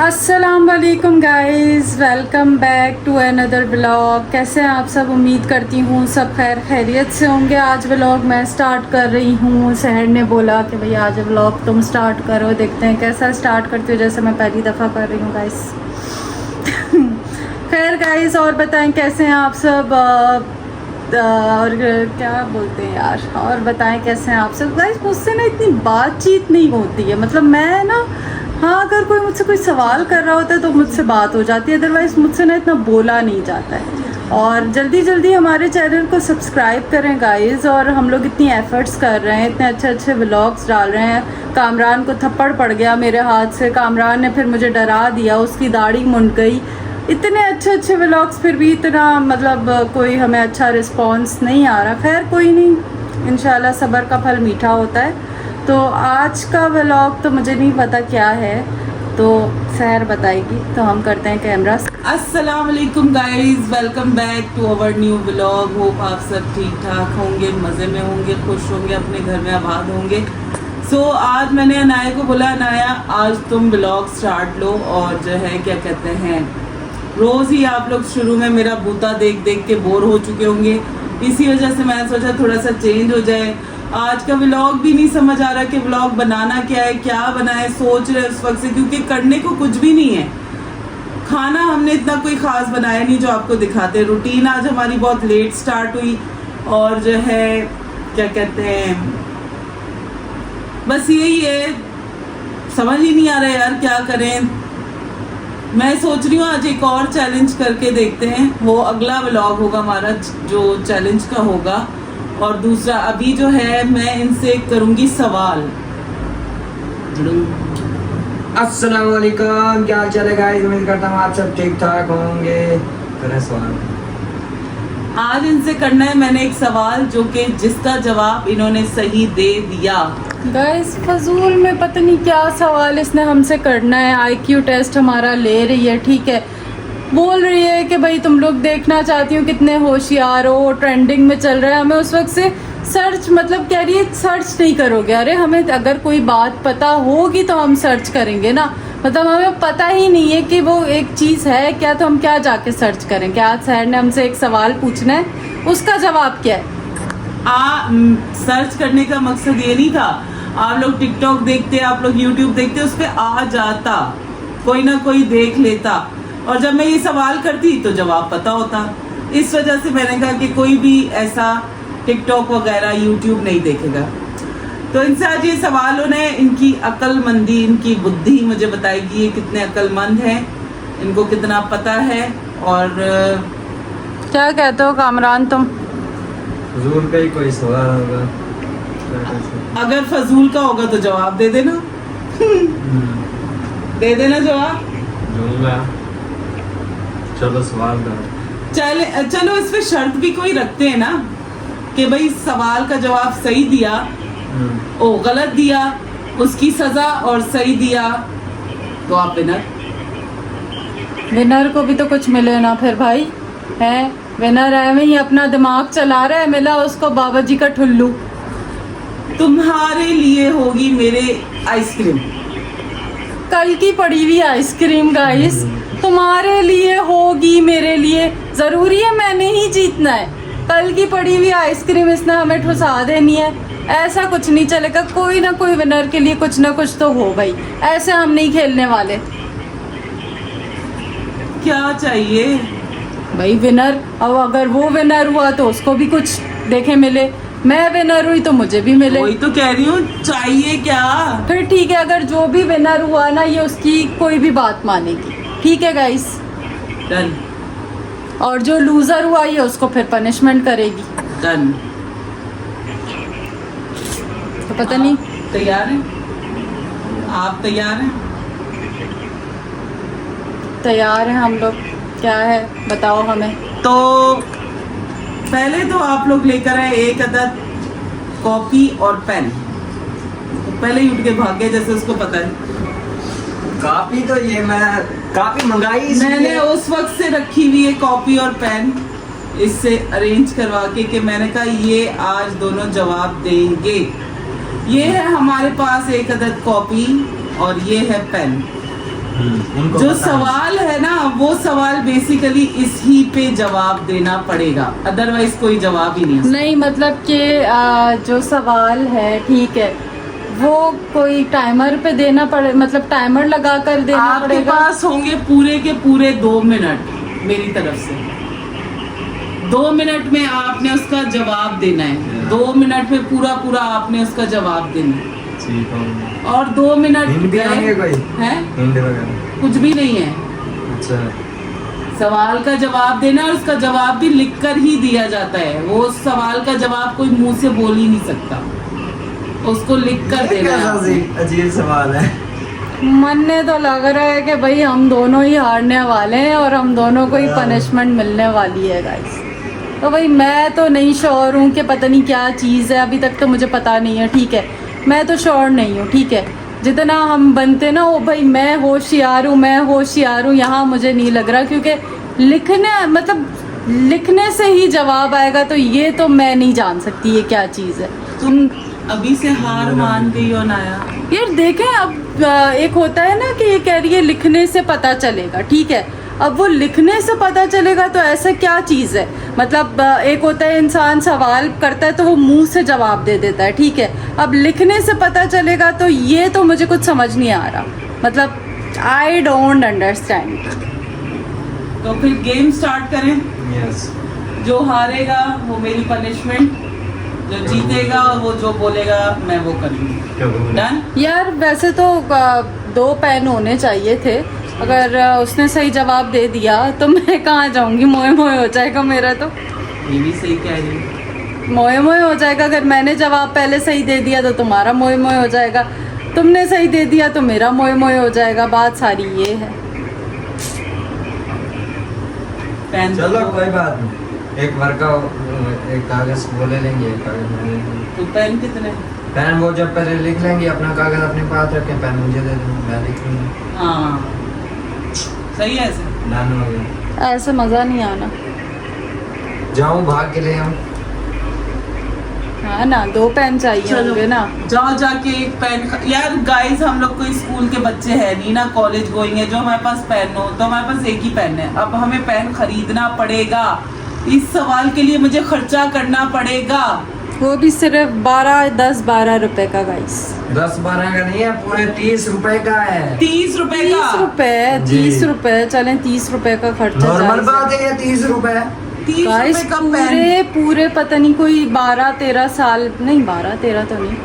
अस्सलाम वालेकुम guys, welcome back to another vlog. कैसे हैं आप सब? उम्मीद करती हूँ सब खैर खैरियत से होंगे। आज व्लॉग मैं स्टार्ट कर रही हूँ। सहर ने बोला कि भाई आज व्लॉग तुम स्टार्ट करो, देखते हैं कैसा स्टार्ट करती हो, जैसे मैं पहली दफ़ा कर रही हूँ गाइस। खैर गाइस, और बताएं कैसे हैं आप सब? और क्या बोलते हैं यार, और बताएं कैसे हैं आप सब गाइस। मुझसे ना इतनी बातचीत नहीं होती है, मतलब मैं ना, हाँ अगर कोई मुझसे कोई सवाल कर रहा होता है तो मुझसे बात हो जाती है, अदरवाइज़ मुझसे ना इतना बोला नहीं जाता है। और जल्दी जल्दी हमारे चैनल को सब्सक्राइब करें गाइस। और हम लोग इतनी एफ़र्ट्स कर रहे हैं, इतने अच्छे अच्छे व्लॉग्स डाल रहे हैं। कामरान को थप्पड़ पड़ गया मेरे हाथ से, कामरान ने फिर मुझे डरा दिया, उसकी दाढ़ी मुंड गई। इतने अच्छे अच्छे व्लॉग्स, फिर भी इतना मतलब कोई हमें अच्छा रिस्पॉन्स नहीं आ रहा। खैर कोई नहीं, इंशाल्लाह सब्र का फल मीठा होता है। तो आज का व्लॉग तो मुझे नहीं पता क्या है, तो सहर बताएगी। तो हम करते हैं कैमरा। अस्सलाम वालेकुम guys, welcome back to our new vlog. Hope आप सब ठीक ठाक होंगे, मज़े में होंगे, खुश होंगे, अपने घर में आबाद होंगे। सो आज मैंने अनाया को बोला, अनाया आज तुम व्लॉग स्टार्ट लो, और जो है क्या कहते हैं, रोज़ ही आप लोग शुरू में मेरा बूता देख देख के बोर हो चुके होंगे। इसी वजह से मैंने सोचा थोड़ा सा चेंज हो जाए। आज का व्लॉग भी नहीं समझ आ रहा कि व्लॉग बनाना क्या है, क्या बनाए, सोच रहे उस वक्त से, क्योंकि करने को कुछ भी नहीं है। खाना हमने इतना कोई ख़ास बनाया नहीं जो आपको दिखाते। रूटीन आज हमारी बहुत लेट स्टार्ट हुई, और जो है क्या कहते हैं, बस यही है, समझ ही नहीं आ रहा यार क्या करें। मैं सोच रही हूँ आज एक और चैलेंज करके देखते हैं। वो अगला व्लॉग होगा हमारा जो चैलेंज का होगा। और दूसरा अभी जो है मैं इनसे करूंगी सवाल। अस्सलाम वालेकुम, क्या हाल चाल है गाइस? उम्मीद करता हूँ आप सब ठीक ठाक होंगे। करें सवाल। आज इनसे करना है मैंने एक सवाल, जो कि जिसका जवाब इन्होंने सही दे दिया। गाइस फजूल में पता नहीं क्या सवाल इसने हमसे करना है। आईक्यू टेस्ट हमारा ले रही है, ठीक है, बोल रही है कि भाई तुम लोग देखना चाहती हो कितने होशियार हो, ट्रेंडिंग में चल रहा है। हमें उस वक्त से सर्च, मतलब कह रही है सर्च नहीं करोगे। अरे हमें अगर कोई बात पता होगी तो हम सर्च करेंगे ना, मतलब हमें पता ही नहीं है कि वो एक चीज़ है क्या, तो हम क्या जाके सर्च करेंगे। आज सहर ने हमसे एक सवाल पूछना है, उसका जवाब क्या है? सर्च करने का मकसद ये नहीं था। आप लोग टिकटॉक देखते, आप लोग यूट्यूब देखते, उस पर आ जाता, कोई ना कोई देख लेता, और जब मैं ये सवाल करती तो जवाब पता होता। इस वजह से मैंने कहा कि कोई भी ऐसा टिकटॉक वगैरह यूट्यूब नहीं देखेगा। तो इनसे आज ये सवाल होना है, इनकी अक्लमंदी, इनकी बुद्धि मुझे बताएगी ये कितने अक्लमंद हैं, इनको कितना पता है। और क्या कहते हो कामरान तुम? हुजूर का ही कोई सवाल होगा। अगर फजूल का होगा तो जवाब दे देना। दे देना जवाब। चलो सवाल करो। चलो इस पे शर्त भी कोई रखते हैं ना, कि भाई सवाल का जवाब सही दिया, ओ गलत दिया उसकी सजा, और सही दिया तो आप विनर। विनर को भी तो कुछ मिले ना फिर भाई, है विनर है, वही अपना दिमाग चला रहा है, मिला उसको बाबा जी का ठुल्लू। तुम्हारे लिए होगी मेरे आइसक्रीम, कल की पड़ी हुई आइसक्रीम गाइस, तुम्हारे लिए होगी मेरे लिए। जरूरी है मैंने ही जीतना है? कल की पड़ी हुई आइसक्रीम इसने हमें ठुसा देनी है, ऐसा कुछ नहीं चलेगा। कोई ना कोई विनर के लिए कुछ ना कुछ तो हो भाई, ऐसे हम नहीं खेलने वाले। क्या चाहिए भाई विनर, अब अगर वो विनर हुआ तो उसको भी कुछ देखे मिले, मैं विनर हुई तो मुझे भी मिले। वही तो कह रही हूँ, चाहिए क्या? फिर ठीक है, अगर जो भी विनर हुआ ना, ये उसकी कोई भी बात मानेगी, ठीक है गाइस? डन। और जो लूजर हुआ ये उसको फिर पनिशमेंट करेगी। डन। तो पता नहीं, तैयार हैं? आप तैयार हैं? तैयार हैं हम लोग। क्या है बताओ हमें। तो पहले तो आप लोग लेकर आए एक अदद कॉपी और पेन। तो पहले ही उठ के भाग गया, जैसे उसको पता है। कापी तो ये मैं कापी मंगाई मैंने उस वक्त से रखी हुई है कॉपी और पेन, इससे अरेंज करवा के मैंने कहा ये आज दोनों जवाब देंगे। ये है हमारे पास एक अदद कॉपी और ये है पेन। उनको जो पता है। सवाल है ना वो सवाल बेसिकली इसी पे जवाब देना पड़ेगा, अदरवाइज कोई जवाब ही नहीं है। नहीं मतलब कि जो सवाल है ठीक है, वो कोई टाइमर पे देना पड़े, मतलब टाइमर लगा कर देना आपके पड़ेगा। पास होंगे पूरे के पूरे 2 मिनट मेरी तरफ से। 2 मिनट में आपने उसका जवाब देना है। 2 मिनट में पूरा पूरा आपने उसका जवाब देना है। ठीक है। और 2 मिनट हिंदी आएंगे कोई? है, हिंदी वगैरह कुछ भी नहीं है। अच्छा। सवाल का जवाब देना और उसका जवाब भी लिख कर ही दिया जाता है। वो उस सवाल का जवाब कोई मुंह से बोल ही नहीं सकता, उसको लिख कर ये देना कैसा है। अजीब सवाल है। मन ने तो लग रहा है कि भाई हम दोनों ही हारने वाले हैं और हम दोनों को ही पनिशमेंट मिलने वाली है गाइस। तो भाई मैं तो नहीं श्योर हूँ कि पता नहीं क्या चीज़ है, अभी तक तो मुझे पता नहीं है, ठीक है। मैं तो श्योर नहीं हूँ, ठीक है। जितना हम बनते ना वो भाई मैं होशियार हूँ, मैं होशियार हूँ, यहाँ मुझे नहीं लग रहा, क्योंकि लिखने मतलब लिखने से ही जवाब आएगा, तो ये तो मैं नहीं जान सकती ये क्या चीज़ है। तुम अभी से हार मान गई हो नाया। यार देखें, अब एक होता है ना कि ये कह रही है लिखने से पता चलेगा, ठीक है। अब वो लिखने से पता चलेगा तो ऐसा क्या चीज़ है, मतलब एक होता है इंसान सवाल करता है तो वो मुंह से जवाब दे देता है, ठीक है। अब लिखने से पता चलेगा तो ये तो मुझे कुछ समझ नहीं आ रहा, मतलब आई डोंट अंडरस्टैंड। तो फिर गेम स्टार्ट करें। यस। जो हारेगा वो मेरी पनिशमेंट, जो जीतेगा वो जो बोलेगा मैं वो करूँगी। डन। यार वैसे तो 2 पेन होने चाहिए थे, अगर उसने सही जवाब दे दिया तो मैं कहाँ जाऊँगी, मोए मोए हो जाएगा मेरा तो। ये भी सही कह रही है। मोए मोए हो जाएगा, अगर मैंने जवाब पहले सही दे दिया तो तुम्हारा मोए मोए हो जाएगा, तुमने सही दे दिया तो मेरा मोए मोए हो जाएगा। बात सारी ये है। पेन चलो कोई बात नहीं, एक वर्का एक कागज वो ले लेंगे, एक कागज वो ले लेंगे। तो पेन कितने? पेन वो जब पहले लिख लेंगे, अपना कागज अपने पास रखें, पेन मुझे दे देना, मैं लिख लूँगा। हाँ सही है ऐसे। डन हो गया। ऐसे मज़ा नहीं आना। जाऊँ भाग के ले आऊँ? हाँ ना, 2 पेन चाहिए होंगे ना। जाओ जाके एक पेन यार गाइस, हम लोग कोई स्कूल के बच्चे हैं नहीं ना, कॉलेज गोइंग है, जो हमारे पास पेन हो तो हमारे पास एक ही पेन है। अब हमें पेन खरीदना पड़ेगा, इस सवाल के लिए मुझे खर्चा करना पड़ेगा। वो भी सिर्फ 10-12 रुपए का गाइस। 10-12 का नहीं है, पूरे 30 रुपए का है। 30 रुपए 30 का। रुपए, जी। 30 रुपए चलें, 30 रुपए का खर्चा नॉर्मल जायज़ है। बात है ये 30 रुपए। 30 गाइस रुपए का पेन। पूरे पता नहीं कोई 12-13 साल, नहीं 12-13 तो नहीं,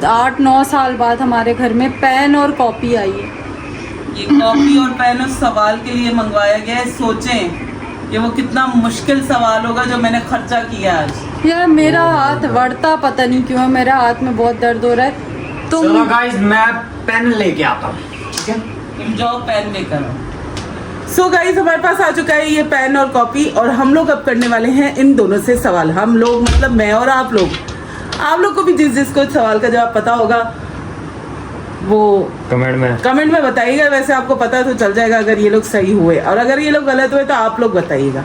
8-9 साल बाद हमारे घर में पेन और कॉपी आई है। ये कॉपी और पेन उस सवाल के लिए मंगवाया गया है। सोचें कि वो कितना मुश्किल सवाल होगा जो मैंने खर्चा किया आज। यार मेरा हाथ बढ़ता पता नहीं क्यों है, मेरे हाथ में बहुत दर्द हो रहा है। चलो तुम गाइस मैं पेन लेके आता हूँ, ठीक है? तुम जाओ पेन लेकर आओ। सो गाइस हमारे पास आ चुका है ये पेन और कॉपी, और हम लोग अब करने वाले हैं इन दोनों से सवाल। हम लोग मतलब मैं और आप लोग को भी जिसको इस सवाल का जवाब पता होगा वो कमेंट में बताइएगा। वैसे आपको पता तो चल जाएगा अगर ये लोग सही हुए, और अगर ये लोग गलत हुए तो आप लोग बताइएगा।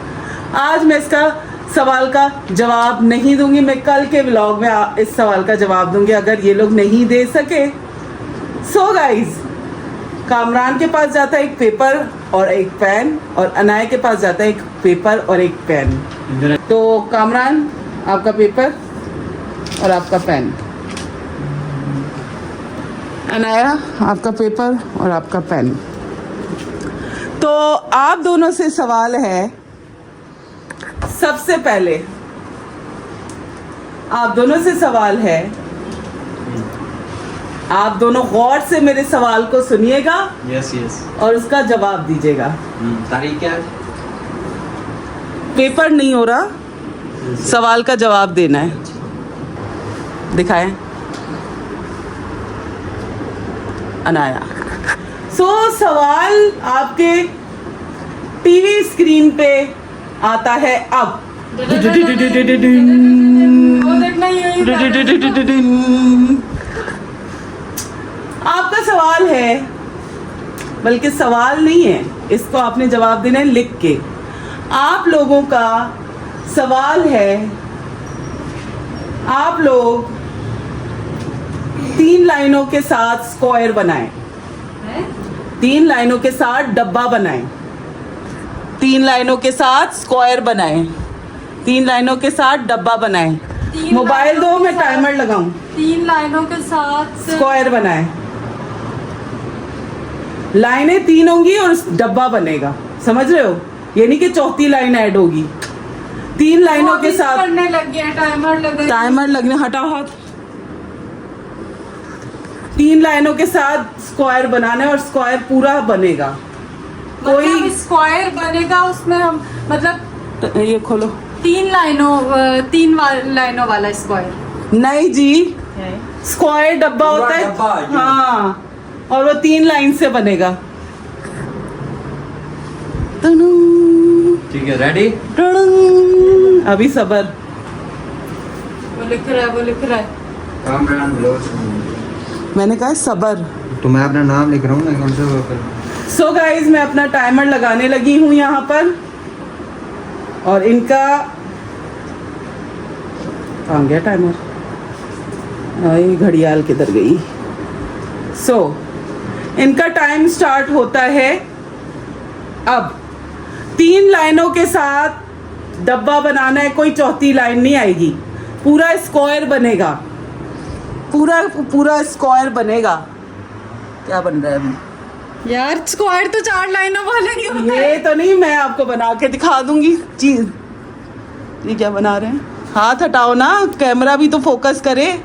आज मैं इसका सवाल का जवाब नहीं दूंगी, मैं कल के व्लॉग में इस सवाल का जवाब दूंगी अगर ये लोग नहीं दे सके। सो गाइस कामरान के पास जाता है एक पेपर और एक पेन, और अनाया के पास जाता है एक पेपर और एक पेन। तो कामरान आपका पेपर और आपका पेन, अनाया आपका पेपर और आपका पेन। तो आप दोनों से सवाल है, सबसे पहले आप दोनों से सवाल है, आप दोनों गौर से मेरे सवाल को सुनिएगा यस यस। और उसका जवाब दीजिएगा। तारीख क्या है? पेपर नहीं हो रहा, सवाल का जवाब देना है। दिखाएं अनाया। सो सवाल आपके टीवी स्क्रीन पे आता है अब। वो देखना यही आपका सवाल है, बल्कि सवाल नहीं है, इसको आपने जवाब देना है लिख के। आप लोगों का सवाल है, आप लोग 3 लाइनों के साथ स्क्वायर बनाएं। 3 लाइनों के साथ डब्बा बनाएं, 3 लाइनों के साथ स्क्वायर बनाएं, 3 लाइनों के साथ डब्बा बनाएं। मोबाइल दो, मैं टाइमर लगाऊं। 3 लाइनों के साथ स्क्वायर बनाएं, लाइनें 3 होंगी और डब्बा बनेगा, समझ रहे हो? ये नहीं कि चौथी लाइन ऐड होगी। 3 लाइनों के साथ करने लग गया, टाइमर लगा, टाइमर लगने, हटाओ हाथ। 3 लाइनों के साथ स्क्वायर बनाना है और स्क्वायर पूरा बनेगा। कोई कोई स्क्वायर बनेगा उसमें हम मतलब ये खोलो। 3 लाइनों वाला स्क्वायर नहीं जी, स्क्वायर डब्बा पूरा होता है। डब्बा, ये। हाँ, और वो 3 लाइन से बनेगा। ठीक है, रेडी? अभी सबर। वो लिख रहा है कामरान ब्लॉग्स। मैंने कहा सबर। तो मैं अपना नाम लिख रहा हूँ ना, कौन सा वो कर। सो गाइज, मैं अपना टाइमर लगाने लगी हूँ यहाँ पर, और इनका कहाँ गया टाइमर? ये घड़ियाल किधर गई? सो इनका टाइम स्टार्ट होता है अब। 3 लाइनों के साथ डब्बा बनाना है, कोई चौथी लाइन नहीं आएगी, पूरा स्क्वायर बनेगा, पूरा स्क्वायर बनेगा। क्या बन रहा है अभी? यार स्क्वायर तो 4 लाइनों वाला ही होता है। ये तो नहीं, मैं आपको बना के दिखा दूंगी चीज। ये क्या बना रहे हैं? हाथ हटाओ ना, कैमरा भी तो फोकस करे।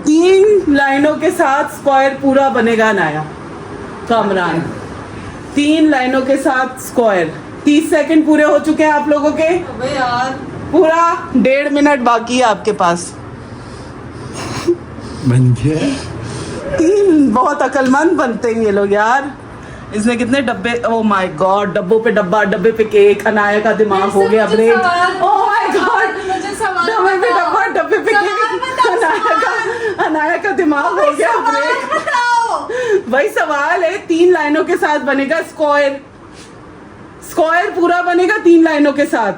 3 लाइनों के साथ स्क्वायर पूरा बनेगा नाया कामरान। 3 लाइनों के साथ स्क्वायर। 30 सेकंड पूरे हो चुके हैं आप लोगों के। अबे यार, पूरा 1.5 मिनट बाकी है आपके पास। बन गया। 3 बहुत अक्लमंद बनते हैं ये लोग यार। इसमें कितने डब्बे, ओह माय गॉड, डब्बों पे डब्बा, डब्बे पे केक। अनाया का दिमाग हो गया ब्रेक। ओह माय गॉड, डब्बे पे डब्बा, डब्बे पे केक। अनाया का दिमाग हो गया ब्रेक। वही सवाल है, 3 लाइनों के साथ बनेगा स्क्वायर। स्क्वायर पूरा बनेगा 3 लाइनों के साथ।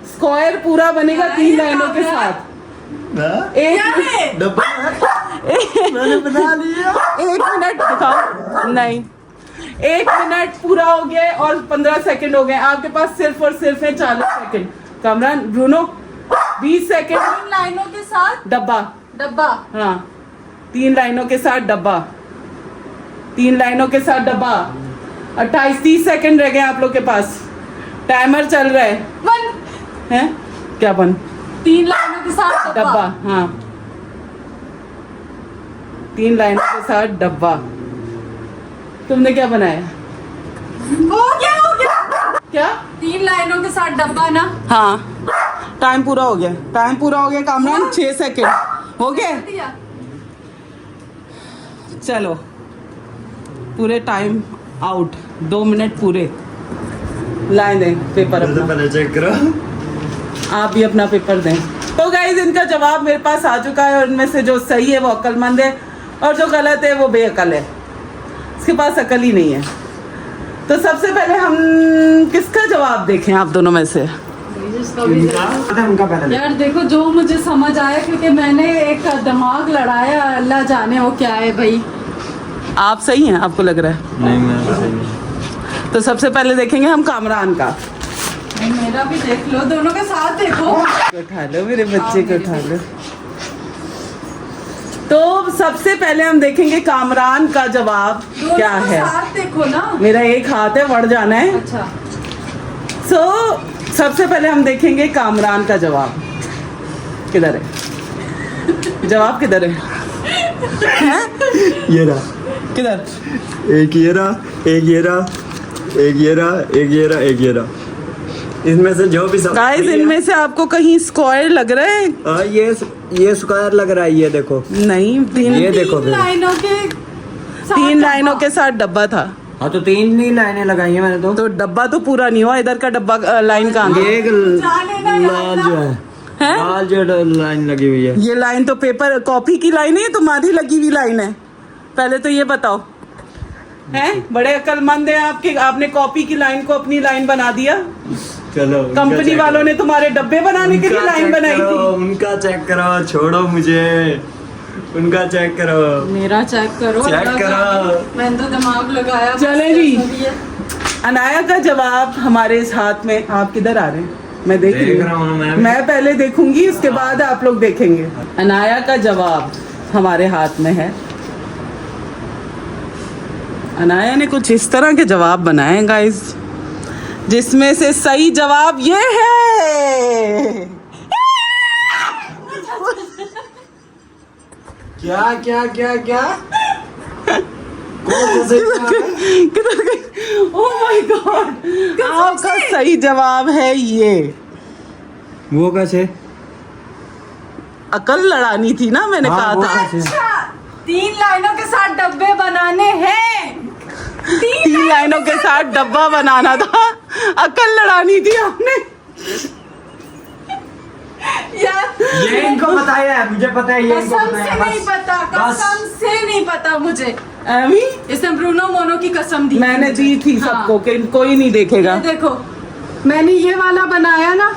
स्क्वायर पूरा बनेगा 3 लाइनों के साथ। एक डब्बा मैंने बना लिया। 1 मिनट दिखाओ। नहीं, 1 मिनट पूरा हो गया और 15 सेकंड हो गए। आपके पास सिर्फ और सिर्फ है 40 सेकंड। Kamran, Bruno 20 second. 3 लाइनों के साथ डब्बा। हाँ, 3 लाइनों के साथ डब्बा, 3 लाइनों के साथ डब्बा। 28-30 सेकंड रह गए आप लोग के पास। टाइमर चल रहा है। हैं? क्या बन? 3 लाइनों के साथ डब्बा। हाँ, 3 लाइनों के साथ डब्बा। तुमने क्या बनाया? हो गया क्या? 3 लाइनों के साथ डब्बा ना। हाँ, टाइम पूरा हो गया। टाइम पूरा हो गया कामरान। 6 सेकंड हो गए। दिया। चलो, पूरे टाइम आउट। 2 मिनट पूरे। लाइन दें पेपर अपना। पहले चेक करो। आप भी अपना पेपर दें। तो गाइज, इनका जवाब मेरे पास आ चुका है, और इनमें से जो सही है वो अक्लमंद है, और जो गलत है वो बेअकल है। इसके पास अकल ही नहीं है। तो सबसे पहले हम किसका जवाब देखें आप दोनों में से? उनका पहले। यार देखो, जो मुझे समझ आया, क्योंकि मैंने एक दिमाग लड़ाया, अल्लाह जाने वो क्या है भाई। आप सही हैं, आपको लग रहा है? नहीं, मैं सही नहीं। तो सबसे पहले देखेंगे हम कामरान का। मेरा भी देख लो, दोनों के साथ देखो। उठा लो मेरे बच्चे को, उठा लो। तो सबसे पहले हम देखेंगे कामरान का जवाब दोनों क्या के है। साथ देखो ना। मेरा एक हाथ है, बढ़ जाना है। अच्छा, सो सबसे पहले हम देखेंगे कामरान का जवाब किधर है। जवाब किधर है? हैं? ये रहा। किधर? एक ये रहा, एक ये रहा, एक ये रहा, एक ये रहा, एक ये रहा। इसमें से जो भी सब गाइस, इनमें से आपको कहीं स्क्वायर लग रहा है? ये स्क्वायर लग रहा है, ये देखो। नहीं, ये देखो 3 फिर। लाइनों के साथ 3 डब्बा। लाइनों के साथ डब्बा था। हाँ, तो 3 ही लाइनें लगाई हैं मैंने तो डब्बा तो पूरा नहीं हुआ। इधर का डब्बा लाइन कहाँ ये गई? एक लेना यार, लाल जो है, हैं? लाल जो लाइन लगी हुई है। ये लाइन तो पेपर कॉपी की लाइन है, तुम्हारी लगी हुई लाइन है। पहले तो ये बताओ, हैं? बड़े अक्लमंद हैं आपके। आपने कॉपी की लाइन को अपनी लाइन बना दिया। चलो, कंपनी वालों ने तुम्हारे डब्बे बनाने के लिए लाइन बनाई थी। उनका चेक करो, छोड़ो मुझे। उनका चेक करो। मेरा चेक करो। चेक अल्लाह करो। जाने, मैंने तो दिमाग लगाया। चले बस जी। ऐसा भी है। अनाया का जवाब हमारे इस हाथ में। आप किधर आ रहे हैं? मैं देख रही देख रहा हूँ मैं। मैं पहले देखूंगी, उसके बाद आप लोग देखेंगे। अनाया का जवाब हमारे हाथ में है। अनाया ने कुछ इस तरह के जवाब बनाए हैं गाइस, जिसमें से सही जवाब ये है। क्या क्या क्या क्या कौन सा सही जवाब है? किधर गई? ओह माय गॉड, आपका सही जवाब है ये। वो कैसे? अकल लड़ानी थी ना, मैंने हाँ, कहा वो था। कैसे? अच्छा, 3 लाइनों के साथ डब्बे बनाने हैं। 3 लाइनों के साथ डब्बा बनाना था, अकल लड़ानी थी आपने। यार ये इनको बताया है, मुझे पता है, ये इनको कसम बताया से है, नहीं बस। पता, बस। कसम से नहीं पता मुझे। एमी, इसने ब्रूनो मोनो की कसम दी। मैंने दी थी हाँ। सबको कि कोई नहीं देखेगा। ये देखो, मैंने ये वाला बनाया ना,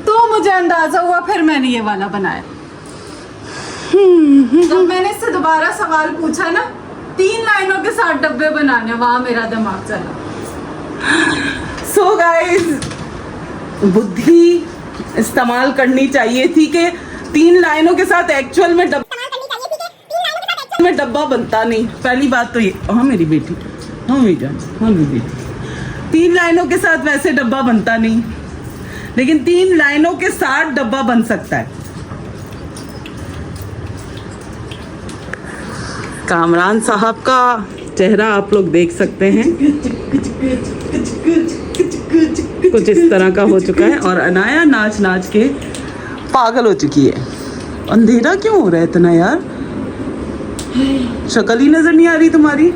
तो मुझे अंदाजा हुआ, फिर मैंने ये वाला बनाया। जब मैंने इससे दोबारा सवाल पूछा ना, 3 लाइनों के साथ डब्बे बनाने, वहां मेरा दिमाग चला। सो गाइस, बुद्धि इस्तेमाल करनी चाहिए थी कि 3 लाइनों के साथ एक्चुअल में डब्बा बनता नहीं। पहली बात तो ये। हाँ मेरी बेटी, हाँ मेरी जान, हाँ मेरी बेटी। 3 लाइनों के साथ वैसे डब्बा बनता नहीं, लेकिन 3 लाइनों के साथ डब्बा बन सकता है। कामरान साहब का चेहरा आप लोग देख सकते हैं, कुछ इस तरह का हो चुका है। और अनाया नाच नाच के पागल हो चुकी है। अंधेरा क्यों हो रहा है इतना यार? शक्ल ही नजर नहीं आ रही तुम्हारी।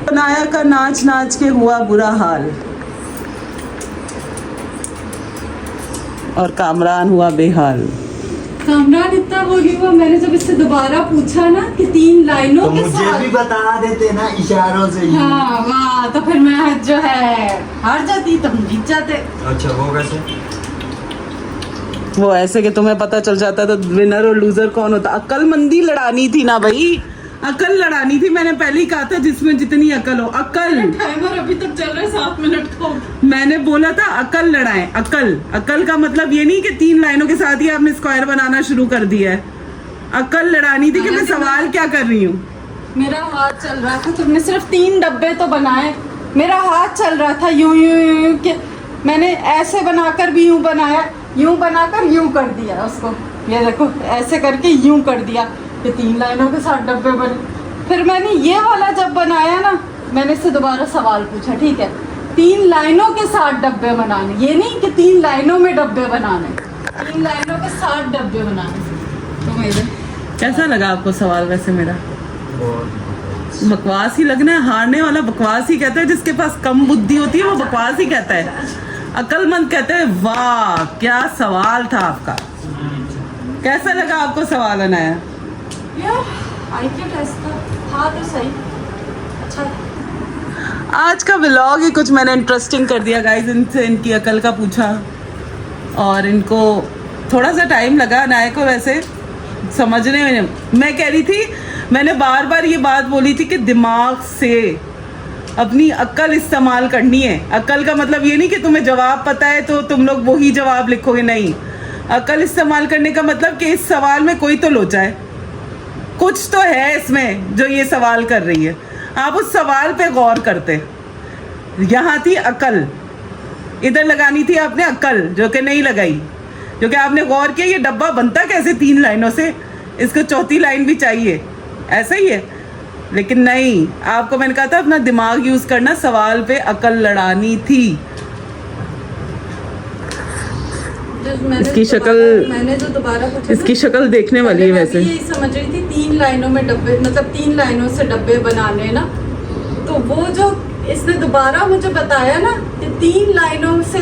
अनाया का नाच नाच के हुआ बुरा हाल, और कामरान हुआ बेहाल। कामरान इतना बोली हुआ, मैंने जब इससे दोबारा पूछा ना कि 3 लाइनों तो के मुझे साथ, भी बता देते ना इशारों से ही। हाँ वाह, तो फिर मैं जो है हार जाती, तुम जीत जाते। अच्छा, वो कैसे? वो ऐसे कि तुम्हें पता चल जाता तो विनर और लूजर कौन होता। अक्लमंदी लड़ानी थी ना भाई, अकल लड़ानी थी। मैंने पहले ही कहा था, जिसमें जितनी अकल हो। अकल टाइमर अभी तक चल रहा है, 7 मिनट का। मैंने बोला था अकल लड़ाएं। अकल, अकल का मतलब ये नहीं कि 3 लाइनों के साथ ही आपने स्क्वायर बनाना शुरू कर दिया है। अकल लड़ानी थी कि मैं सवाल क्या कर रही हूँ। मेरा हाथ चल रहा था, तुमने सिर्फ 3 डब्बे तो बनाए। मेरा हाथ चल रहा था यूं यूं यूं के, मैंने ऐसे बनाकर भी यूं बनाया, यूं बनाकर यूं कर दिया उसको। ये देखो, ऐसे करके यूं कर दिया कि 3 लाइनों के साथ डब्बे बने। फिर मैंने ये वाला जब बनाया ना, मैंने इससे दोबारा सवाल पूछा, ठीक है 3 लाइनों के साथ डब्बे बनाने, ये नहीं कि 3 लाइनों में डब्बे बनाने, 3 लाइनों के साथ डब्बे बनाने। तो मेरे कैसा लगा आपको सवाल वैसे मेरा? बकवास ही लगना है। हारने वाला बकवास ही कहता है, जिसके पास कम बुद्धि होती है वो बकवास ही कहता है। अक्लमंद कहते हैं वाह क्या सवाल था आपका। कैसा लगा आपको सवाल अनाया? यार IQ टेस्ट था तो सही, अच्छा था। आज का व्लॉग ही कुछ मैंने इंटरेस्टिंग कर दिया गाइस। इनसे इनकी अकल का पूछा, और इनको थोड़ा सा टाइम लगा अनाया को वैसे समझने में। मैं कह रही थी, मैंने बार बार ये बात बोली थी कि दिमाग से अपनी अक्ल इस्तेमाल करनी है। अक्ल का मतलब ये नहीं कि तुम्हें जवाब पता है तो तुम लोग वही जवाब लिखोगे, नहीं। अक्ल इस्तेमाल करने का मतलब कि इस सवाल में कोई तो लोचा है, कुछ तो है इसमें जो ये सवाल कर रही है। आप उस सवाल पे गौर करते। यहाँ थी अकल, इधर लगानी थी आपने अकल, जो कि नहीं लगाई। जो कि आपने गौर किया ये डब्बा बनता कैसे 3 लाइनों से, इसको चौथी लाइन भी चाहिए, ऐसा ही है। लेकिन नहीं, आपको मैंने कहा था अपना दिमाग यूज करना, सवाल पे अकल लड़ानी थी। इसकी शक्ल, मैंने जो दोबारा पूछा इसकी शक्ल देखने वाली है वैसे। ये समझ रही थी 3 लाइनों में डब्बे, मतलब 3 लाइनों से डब्बे बनाने ना, तो वो जो इसने दोबारा मुझे बताया ना कि 3 लाइनों से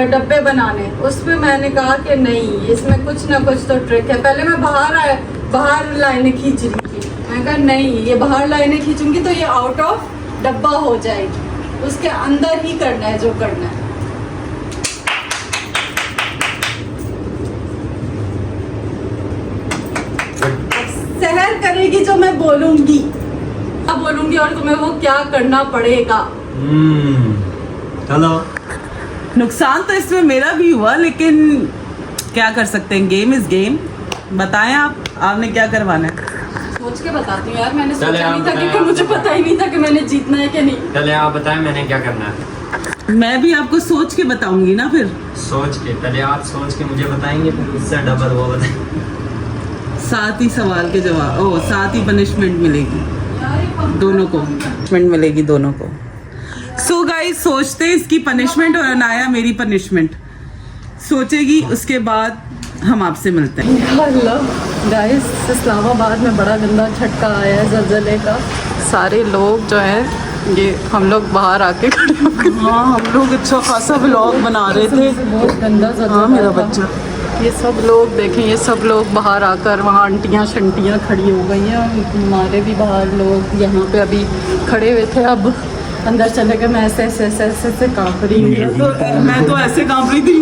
डब्बे बनाने, उस पे मैंने कहा कि नहीं, इसमें कुछ ना कुछ तो ट्रिक है। पहले मैं बाहर लाइनें खींच रही थी, मैंने कहा नहीं, ये बाहर लाइनें खींचूंगी तो ये आउट ऑफ डब्बा हो जाएगी, उसके अंदर ही करना है जो करना है। सहर करेगी जो मैं बोलूंगी, क्या बोलूंगी और तुम्हें वो क्या करना पड़ेगा। चलो। नुकसान तो इसमें मेरा भी हुआ, लेकिन क्या कर सकते हैं, गेम इज गेम। बताएं आपने क्या करवाना है? सोच के बताती हूँ यार, मैंने चले सोचा आप नहीं था बताएं, क्योंकि आप मुझे बताएं। पता ही नहीं था कि मैंने जीतना है कि नहीं। चले आप बताएं मैंने क्या करना है। मैं भी आपको सोच के बताऊंगी ना फिर। सोच के, पहले आप सोच के मुझे बताएंगे, फिर उससे डबल वो बताएंगे। 7 ही सवाल के जवाब, 7 ही पनिशमेंट मिलेगी दोनों को, पनिशमेंट मिलेगी दोनों को। सो गाइस, सोचते हैं इसकी पनिशमेंट और अनाया मेरी पनिशमेंट सोचेगी, उसके बाद हम आपसे मिलते हैं। हेलो गाइस, इस्लामाबाद में बड़ा गंदा झटका आया है ज़लज़ले का। सारे लोग जो हैं ये हम लोग बाहर आके खड़े हो गए। हाँ, हम लोग अच्छा खासा व्लॉग बना रहे थे। बहुत गंदा ज़लज़ला हाँ, मेरा था। बच्चा। ये सब लोग देखें, ये सब लोग बाहर आकर वहाँ आंटियाँ शंटियाँ खड़ी हो गई हैं। हमारे भी बाहर लोग यहाँ पे अभी खड़े हुए थे, अब अंदर चले गए। मैं ऐसे काँप रही हूँ। मैं तो ऐसे कांप रही थी,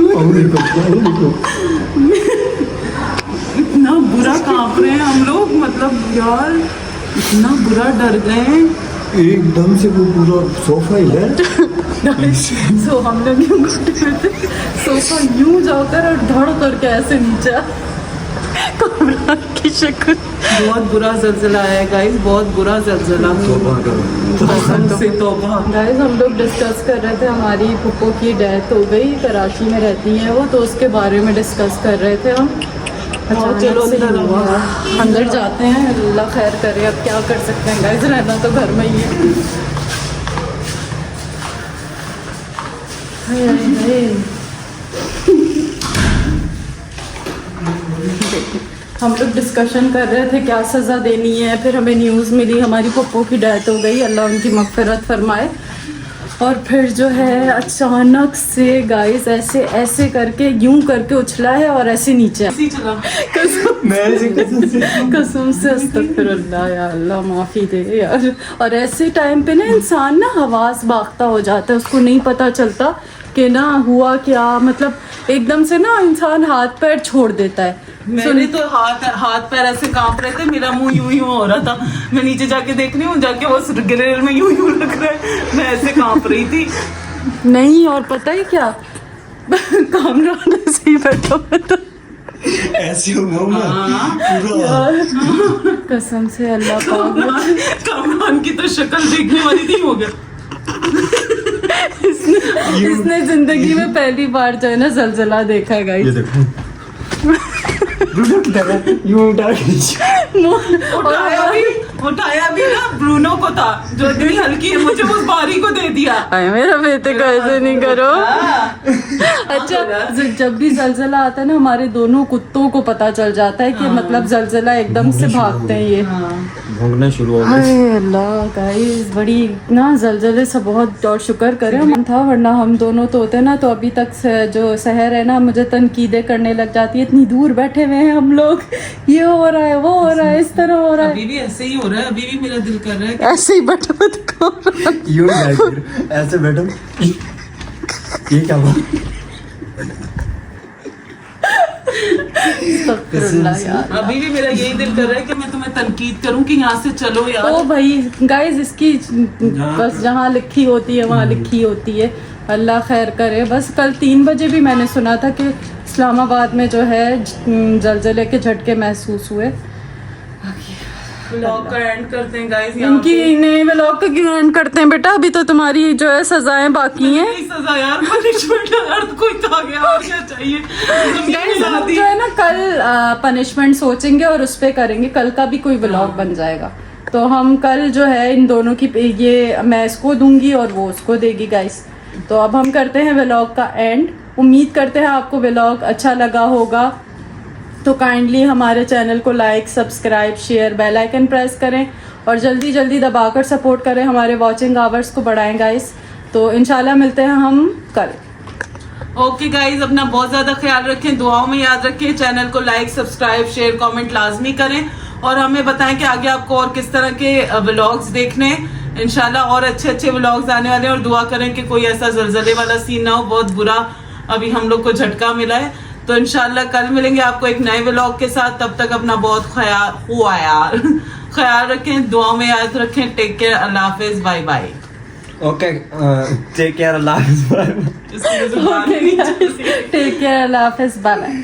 इतना बुरा कांप रहे हैं हम लोग, मतलब यार इतना बुरा डर गए हैं। एकदम से वो पूरा सोफा हिला। सो हम लोग यूँ घुटे हुए थे, सोफा यूँ जाकर और धड़ करके ऐसे नीचे कमरा की शक्ल। बहुत बुरा ज़लज़ला है गाइस, बहुत बुरा ज़लज़ला। कसम से तौबा। गाइस, हम लोग डिस्कस कर रहे थे, हमारी फुप्पो की डेथ हो गई, कराची में रहती है वो, तो उसके बारे में डिस्कस कर रहे थे हम। हाँ, चलो अचानक से अंदर हुआ। अंदर जाते हैं, अल्लाह खैर करे, अब क्या कर सकते हैं गाइस, रहना तो घर में ही है। हाय, हाय, हाय। हम लोग डिस्कशन कर रहे थे क्या सज़ा देनी है, फिर हमें न्यूज़ मिली हमारी पप्पो की डेथ हो गई, अल्लाह उनकी मग़फ़िरत फरमाए। और फिर जो है अचानक से गाइस ऐसे ऐसे करके यूं करके उछला है और ऐसे नीचे ऐसे चला। कसम से अस्तगफिरुल्लाह, या अल्लाह माफ़ी दे यार। और ऐसे टाइम पे ना इंसान ना हवास बाख्ता हो जाता है, उसको नहीं पता चलता कि ना हुआ क्या, मतलब एकदम से ना इंसान हाथ पैर छोड़ देता है। मेरे तो हाथ पैर ऐसे कांप रहे थे, मेरा मुंह यूं हो रहा था। मैं नीचे जाके देख रही हूँ, जाके वो ग्रिल में यूं लग रहा है, मैं ऐसे कांप रही थी। नहीं, और पता है क्या, कामरान ऐसे ही बैठा हुआ था, ऐसे हुआ हाँ। पूरा। कसम से अल्लाह पाक। कामरान की तो शक्ल देखने वाली थी, हो गया। इसने जिंदगी में पहली बार जो है ना ज़लज़ला देखा है ये गाइस। देखो यूं उठा के उठाया भी ना ब्रूनो को था, जो इतनी हल्की है, मुझे उस बारी को दे दिया। अरे मेरा बेटे को ऐसे नहीं करो। हाँ। अच्छा, जब भी ज़लज़ला आता है ना, हमारे दोनों कुत्तों को पता चल जाता है कि मतलब ज़लज़ला, एकदम से भागते हैं ये। भौंकना शुरू हो गया। अरे अल्लाह गाइस, बड़ी ना ज़लज़ले से बहुत और शुक्र करें हम था, वरना हम दोनों तो होते ना तो अभी तक जो शहर है ना मुझे तनकीदें करने लग जाती है, इतनी दूर बैठे हुए हैं हम लोग, ये हो रहा है वो हो रहा है, इस तरह हो रहा है। अभी भी ऐसे ही हो रहा है, अभी भी मेरा दिल कर रहा है कि ऐसे ही बैठे हुए दिखा रहा है। यूं बैठ ऐसे बैठो। ये क्या हुआ? अस्तगफिरुल्लाह यार। अभी भी मेरा यही दिल कर रहा है कि मैं तुम्हें तनकीद करूं कि यहाँ से चलो यार। तो भाई गाइस, इसकी बस जहाँ लिखी होती है वहाँ लिखी होती है, अल्लाह खैर करे। बस कल 3 बजे भी मैंने सुना था कि इस्लामाबाद में जो है ज़लज़ले के झटके महसूस हुए। व्लॉग का एंड करते हैं गाइस। इनकी नए व्लॉग का क्यों एंड करते हैं बेटा, अभी तो तुम्हारी जो है सजाएं बाकी हैं। सजा यार, पनिशमेंट अर्थ कोई था गया, और क्या चाहिए। गाइस, हम जो है ना कल पनिशमेंट सोचेंगे और उस पे करेंगे, कल का भी कोई व्लॉग बन जाएगा। तो हम कल जो है इन दोनों की, ये मैं इसको दूंगी और वो उसको देगी गाइस। तो अब हम करते हैं व्लॉग का एंड। उम्मीद करते हैं आपको व्लॉग अच्छा लगा होगा, तो काइंडली हमारे चैनल को like, subscribe, share, bell icon press करें और जल्दी जल्दी दबाकर सपोर्ट करें, हमारे वॉचिंग आवर्स को बढ़ाएं गाइस। तो इंशाल्लाह मिलते हैं हम कल। ओके गाइज, अपना बहुत ज्यादा ख्याल रखें, दुआओं में याद रखें, चैनल को लाइक, सब्सक्राइब, शेयर, कमेंट लाजमी करें और हमें बताएं कि आगे आपको और किस तरह के व्लॉग्स देखने हैं। इंशाल्लाह और अच्छे अच्छे व्लॉग्स आने वाले हैं और दुआ करें कि कोई ऐसा ज़लज़ले वाला सीन ना हो, बहुत बुरा अभी हम लोग को झटका मिला है। तो इंशाल्लाह कल मिलेंगे आपको एक नए व्लॉग के साथ। तब तक अपना बहुत ख्याल रखें, दुआ में याद रखें। टेक केयर, अल्लाह हाफिज, bye bye. Okay, take care, अल्लाह हाफिज। इसकी जुबान नहीं चलती। टेक केयर, अल्लाह हाफिज, बाय बाय।